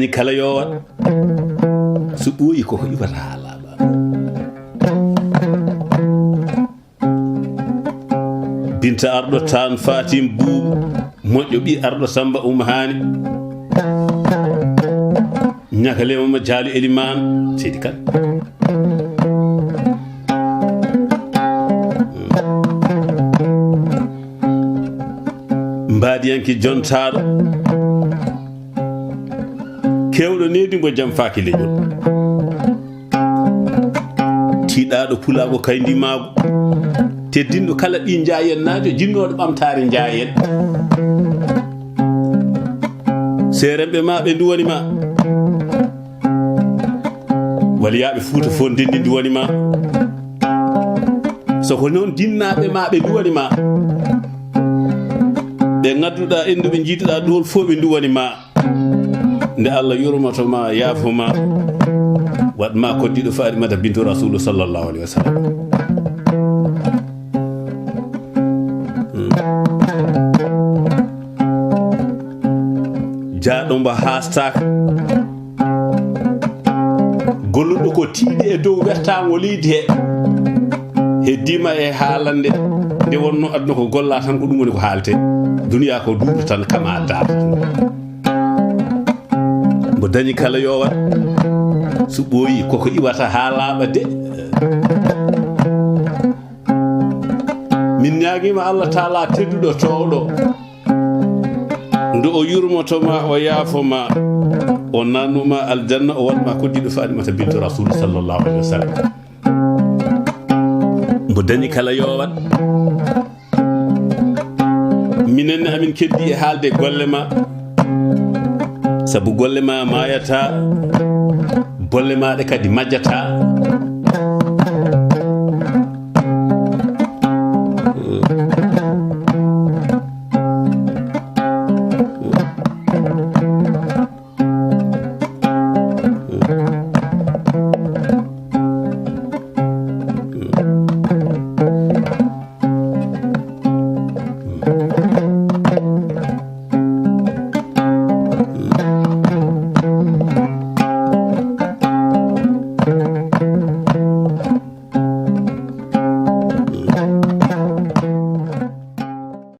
dañi kala yowat so ɓooyi koko iwata ha laaɓa Binta arɗo tan Fatim Boubou moƴƴo ɓi arɗo Samba Oumahani ñakalema Diallo Elimane Seydi Kane mbaadiyanki jontaɗo kewɗo nedingo jam faaki leñol tiiɗaɗo pulago kaydimago teddinɗo kala ɓi jayen naajo jinnoɗo ɓamtare jayen seeremɓe ma ɓe duwanima waliyaɓe Fuuta fof ndendi duwanima soko noon dinnaɓe ma ɓe duwanima ɓe gadduɗa endu ɓe jiiɗuɗa ɗol fof ɓe duwanima nde Allah yurmotoma yaafoma waɗma koddiɗo Farimata bintu Rasulu sallallahu alaihi wa sallam jaaɗo mbo haastaka golluɗo ko tiiɗi e dow wertago leydi he heddima e haalande nde wonno aduna ko golla tan ko ɗum woni ko haalte duniya ko duuɗo tan kama data mbo dañi kala yowat so ɓooyi koko iwata ha laaɓa de min ñaguima Allah taala tedduɗo towɗo nde o yurmotoma o yaafoma o nannuma aljanna o waɗma koddiɗo Farimata bintu Rasul sallallahu alaihi wa sallam mbo dañi kala yowat minenne amin keddi e haalde golle ma sabu golle ma mayata bolle maɗe kadi majjata